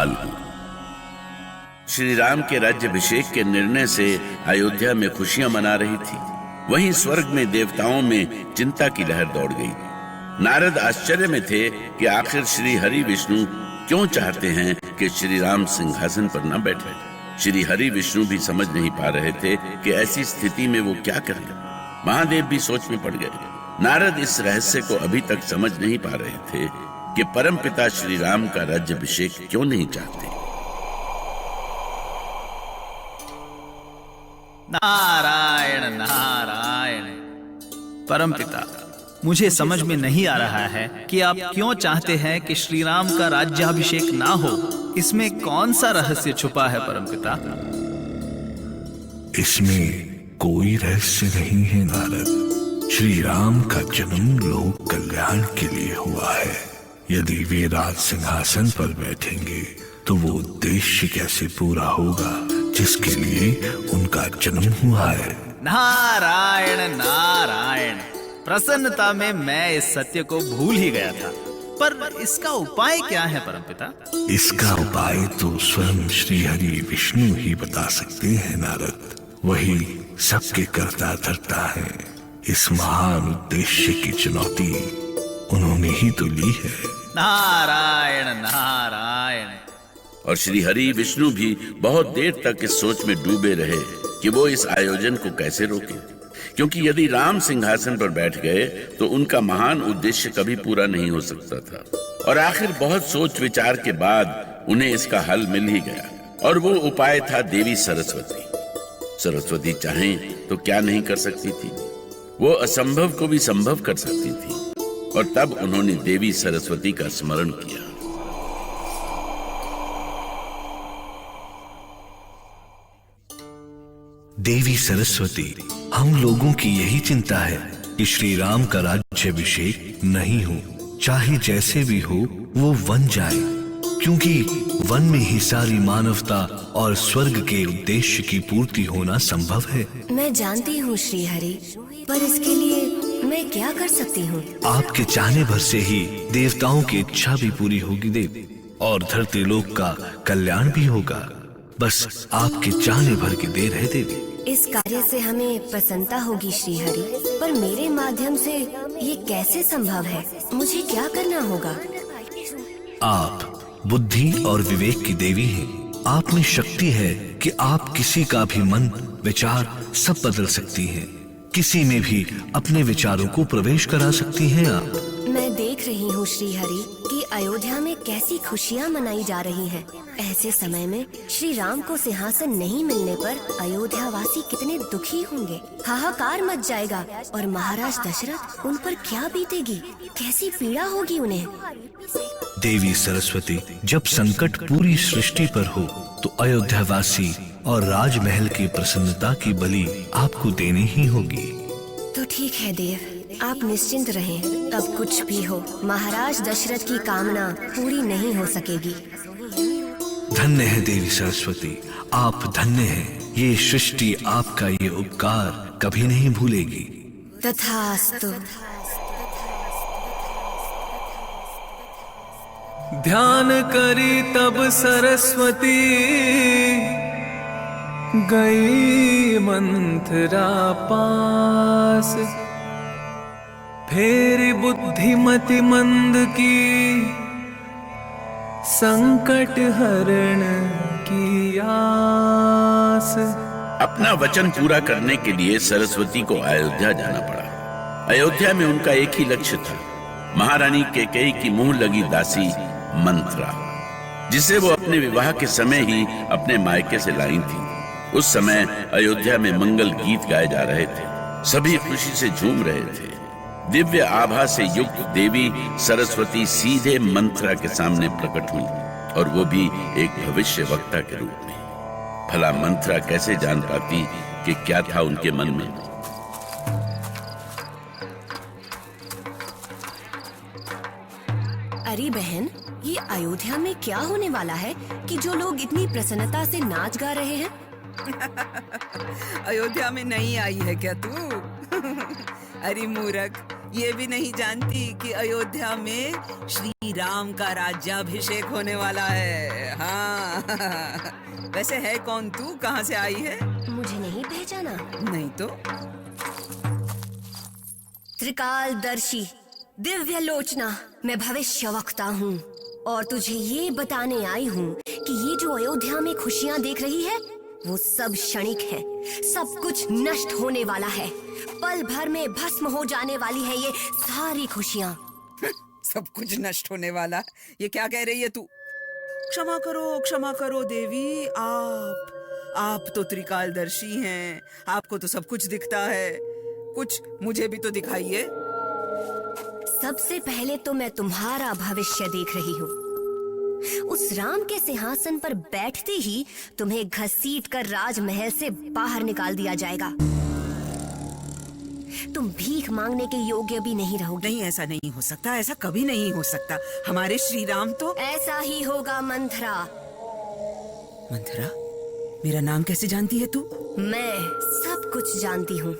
खुशहाल हूं। श्री राम के राज्याभिषेक के निर्णय से अयोध्या में खुशियां मना रही थी। वहीं स्वर्ग में देवताओं में चिंता की लहर दौड़ गई। नारद आश्चर्य में थे कि आखिर श्री हरि विष्णु क्यों चाहते हैं कि श्री राम सिंहासन पर न बैठे। श्री हरि विष्णु भी समझ नहीं पा रहे थे कि ऐसी स्थिति में वो क्या करें। महादेव भी सोच में पड़ गए। नारद इस रहस्य को अभी तक समझ नहीं पा रहे थे कि परमपिता श्री राम का राज्याभिषेक क्यों नहीं चाहते। नारायण नारायण। परमपिता, मुझे समझ में नहीं आ रहा है कि आप क्यों चाहते हैं कि श्री राम का राज्याभिषेक ना हो। इसमें कौन सा रहस्य छुपा है परमपिता? इसमें कोई रहस्य नहीं है नारद। श्री राम का जन्म लोक कल्याण के लिए हुआ है। यदि वे राज सिंहासन पर बैठेंगे तो वो उद्देश्य कैसे पूरा होगा जिसके लिए उनका जन्म हुआ है। नारायण नारायण। प्रसन्नता में मैं इस सत्य को भूल ही गया था, पर इसका उपाय क्या है परमपिता? इसका उपाय तो स्वयं श्री हरि विष्णु ही बता सकते हैं नारद। वही सबके कर्ता धर्ता है। इस महान उद्देश्य की चुनौती उन्होंने ही तो ली है। नारायण नारायण। और श्री हरि विष्णु भी बहुत देर तक इस सोच में डूबे रहे कि वो इस आयोजन को कैसे रोके, क्योंकि यदि राम सिंहासन पर बैठ गए तो उनका महान उद्देश्य कभी पूरा नहीं हो सकता था। और आखिर बहुत सोच विचार के बाद उन्हें इसका हल मिल ही गया, और वो उपाय था देवी सरस्वती। सरस्वती चाहें तो क्या नहीं कर सकती थी। वो असंभव को भी संभव कर सकती थी। और तब उन्होंने देवी सरस्वती का स्मरण किया। देवी सरस्वती, हम लोगों की यही चिंता है कि श्री राम का राज्याभिषेक नहीं हो। चाहे जैसे भी हो वो वन जाए, क्योंकि वन में ही सारी मानवता और स्वर्ग के उद्देश्य की पूर्ति होना संभव है। मैं जानती हूँ श्री हरि, पर इसके लिए मैं क्या कर सकती हूँ? आपके चाहने भर से ही देवताओं की इच्छा भी पूरी होगी देवी, और धरती लोक का कल्याण भी होगा। बस आपके चाहने भर की देर है देवी। इस कार्य से हमें प्रसन्नता होगी श्री हरि, पर मेरे माध्यम से ये कैसे संभव है? मुझे क्या करना होगा? आप बुद्धि और विवेक की देवी हैं। आप में शक्ति है कि आप किसी का भी मन विचार सब बदल सकती हैं। किसी में भी अपने विचारों को प्रवेश करा सकती हैं आप। मैं देख रही हूँ श्री हरि कि अयोध्या में कैसी खुशियाँ मनाई जा रही हैं। ऐसे समय में श्री राम को सिंहासन नहीं मिलने पर अयोध्या वासी कितने दुखी होंगे। हाहाकार मच जाएगा, और महाराज दशरथ उन पर क्या बीतेगी, कैसी पीड़ा होगी उन्हें। देवी सरस्वती, जब संकट पूरी सृष्टि पर हो तो अयोध्या वासी और राजमहल की प्रसन्नता की बलि आपको देनी ही होगी। तो ठीक है देव, आप निश्चिंत रहें। अब कुछ भी हो, महाराज दशरथ की कामना पूरी नहीं हो सकेगी। धन्य है देवी सरस्वती, आप धन्य हैं। ये सृष्टि आपका ये उपकार कभी नहीं भूलेगी। तथास्तु। ध्यान करी तब सरस्वती, गई मंथरा पास। फेरी बुद्धिमति मंद की, संकट हरण की आस। अपना वचन पूरा करने के लिए सरस्वती को अयोध्या जाना पड़ा। अयोध्या में उनका एक ही लक्ष्य था, महारानी कैकेयी की मुंह लगी दासी मंथरा, जिसे वो अपने विवाह के समय ही अपने मायके से लाई थी। उस समय अयोध्या में मंगल गीत गाए जा रहे थे। सभी खुशी से झूम रहे थे। दिव्य आभा से युक्त देवी सरस्वती सीधे मंथरा के सामने प्रकट हुई, और वो भी एक भविष्य वक्ता के रूप में। भला मंथरा कैसे जान पाती कि क्या था उनके मन में। अरे बहन, ये अयोध्या में क्या होने वाला है कि जो लोग इतनी प्रसन्नता से नाच गा रहे हैं? अयोध्या में नहीं आई है क्या तू? अरे मूर्ख, ये भी नहीं जानती कि अयोध्या में श्री राम का राज्याभिषेक होने वाला है। हाँ वैसे है कौन तू, कहाँ से आई है? मुझे नहीं पहचाना? नहीं तो। त्रिकालदर्शी दिव्य लोचना, मैं भविष्यवक्ता हूँ और तुझे ये बताने आई हूँ कि ये जो अयोध्या में खुशियाँ देख रही है वो सब क्षणिक है। सब कुछ नष्ट होने वाला है, पल भर में भस्म हो जाने वाली है ये सारी खुशियाँ। सब कुछ नष्ट होने वाला, ये क्या कह रही है तू? क्षमा करो देवी, आप तो त्रिकालदर्शी हैं, आपको तो सब कुछ दिखता है, कुछ मुझे भी तो दिखाइए। सबसे पहले तो मैं तुम्हारा भविष्य देख रही हूँ। उस राम के सिंहासन पर बैठते ही तुम्हें घसीट कर राजमहल से बाहर निकाल दिया जाएगा। तुम भीख मांगने के योग्य भी नहीं रहोगे। नहीं, ऐसा नहीं हो सकता, ऐसा कभी नहीं हो सकता। हमारे श्री राम तो। ऐसा ही होगा मंथरा। मंथरा, मेरा नाम कैसे जानती है तू? मैं सब कुछ जानती हूँ।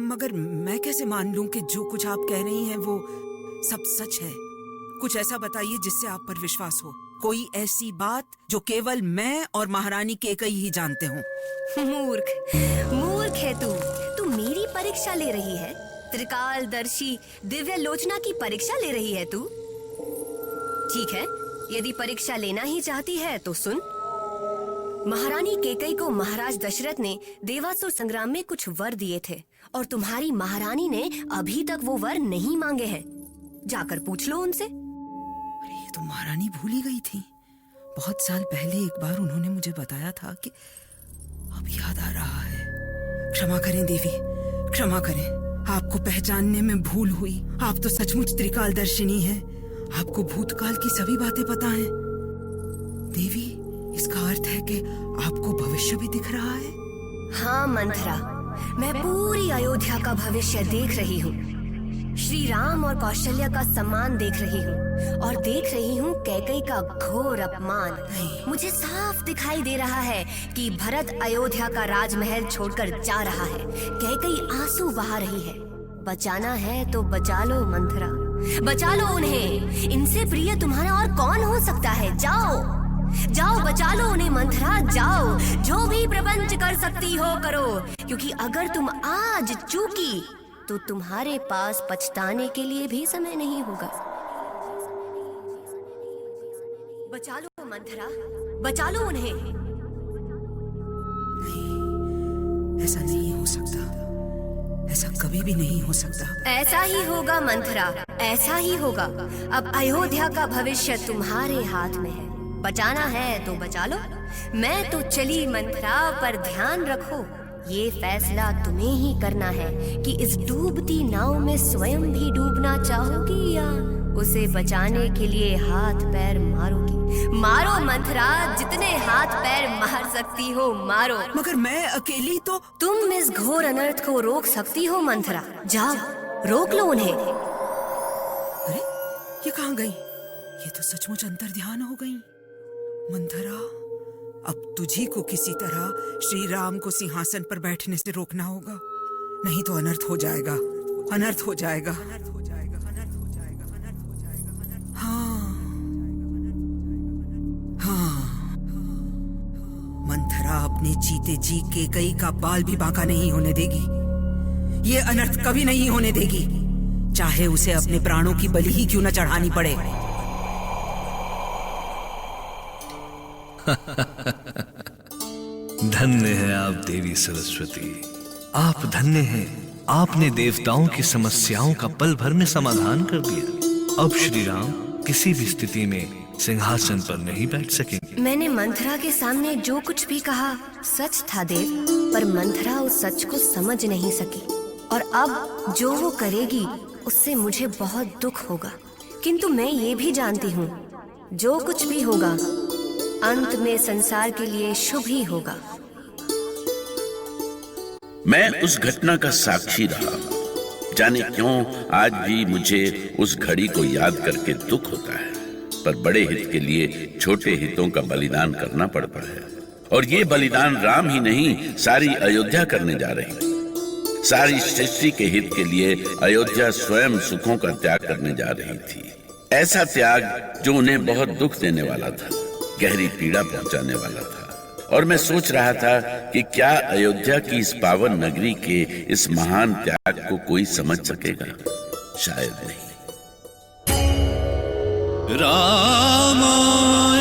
मगर मैं कैसे मान लूं कि जो कुछ आप कह रही हैं वो सब सच है? कुछ ऐसा बताइए जिससे आप पर विश्वास हो, कोई ऐसी बात जो केवल मैं और महारानी कैकेयी ही जानते हों। मूर्ख है तू मेरी परीक्षा ले रही है। त्रिकालदर्शी दिव्य लोचना की परीक्षा ले रही है तू। ठीक है, यदि परीक्षा लेना ही चाहती है तो सुन। महारानी कैकेयी को महाराज दशरथ ने देवासुर संग्राम में कुछ वर दिए थे और तुम्हारी महारानी ने अभी तक वो वर नहीं मांगे हैं। जाकर पूछ लो उनसे। अरे ये तो महारानी भूल ही गई थी। बहुत साल पहले एक बार उन्होंने मुझे बताया था कि अब याद आ रहा है। क्षमा करें देवी, क्षमा करें, आपको पहचानने में भूल हुई। आप तो सचमुच त्रिकालदर्शिनी हैं, आपको भूतकाल की सभी बातें पता हैं। देवी, इसका अर्थ है कि आपको भविष्य भी दिख रहा है? हाँ मंथरा, मैं पूरी अयोध्या का भविष्य देख रही हूँ। श्री राम और कौशल्या का सम्मान देख रही हूँ और देख रही हूँ कैकेयी का घोर अपमान। मुझे साफ दिखाई दे रहा है कि भरत अयोध्या का राजमहल छोड़कर जा रहा है। कैकेयी आंसू बहा रही है। बचाना है तो बचा लो मंथरा, बचा लो उन्हें। इनसे प्रिय तुम्हारा और कौन हो सकता है? जाओ बचा लो उन्हें मंथरा, जाओ। जो भी प्रपंच कर सकती हो करो, क्योंकि अगर तुम आज चूकी तो तुम्हारे पास पछताने के लिए भी समय नहीं होगा। बचा लो मंथरा, बचा लो उन्हें। नहीं, ऐसा नहीं हो सकता, ऐसा कभी भी नहीं हो सकता। ऐसा ही होगा मंथरा, ऐसा ही होगा। अब अयोध्या का भविष्य तुम्हारे हाथ में है। बचाना है तो बचा लो। मैं तो चली मंथरा, पर ध्यान रखो, ये फैसला तुम्हें ही करना है कि इस डूबती नाव में स्वयं भी डूबना चाहोगी या उसे बचाने के लिए हाथ पैर मारोगी। मारो मंथरा, जितने हाथ पैर मार सकती हो मारो। मगर मैं अकेली तो। तुम इस घोर अनर्थ को रोक सकती हो मंथरा, जाओ रोक लो उन्हें। अरे ये कहाँ गई? ये तो सचमुच अंतर्ध्यान हो गई। मंथरा, अब तुझी को किसी तरह श्री राम को सिंहासन पर बैठने से रोकना होगा, नहीं तो अनर्थ हो जाएगा, अनर्थ हो जाएगा। हाँ, मंथरा अपने जीते जी कैकेयी का बाल भी बांका नहीं होने देगी। ये अनर्थ कभी नहीं होने देगी, चाहे उसे अपने प्राणों की बलि ही क्यों न चढ़ानी पड़े। धन्य है आप देवी सरस्वती, आप धन्य हैं। आपने देवताओं की समस्याओं का पल भर में समाधान कर दिया। अब श्री राम किसी भी स्थिति में सिंहासन पर नहीं बैठ सकेंगे। मैंने मंथरा के सामने जो कुछ भी कहा सच था देव, पर मंथरा उस सच को समझ नहीं सकी और अब जो वो करेगी उससे मुझे बहुत दुख होगा। किंतु मैं ये भी जानती हूँ, जो कुछ भी होगा अंत में संसार के लिए शुभ ही होगा। मैं उस घटना का साक्षी रहा। जाने क्यों आज भी मुझे उस घड़ी को याद करके दुख होता है, पर बड़े हित के लिए छोटे हितों का बलिदान करना पड़ता है। और ये बलिदान राम ही नहीं, सारी अयोध्या करने जा रही है। सारी सृष्टि के हित के लिए अयोध्या स्वयं सुखों का त्याग करने जा रही थी। ऐसा त्याग जो उन्हें बहुत दुख देने वाला था, गहरी पीड़ा पहुंचाने वाला था। और मैं सोच रहा था कि क्या अयोध्या की इस पावन नगरी के इस महान त्याग को कोई समझ सकेगा? शायद नहीं। रामायण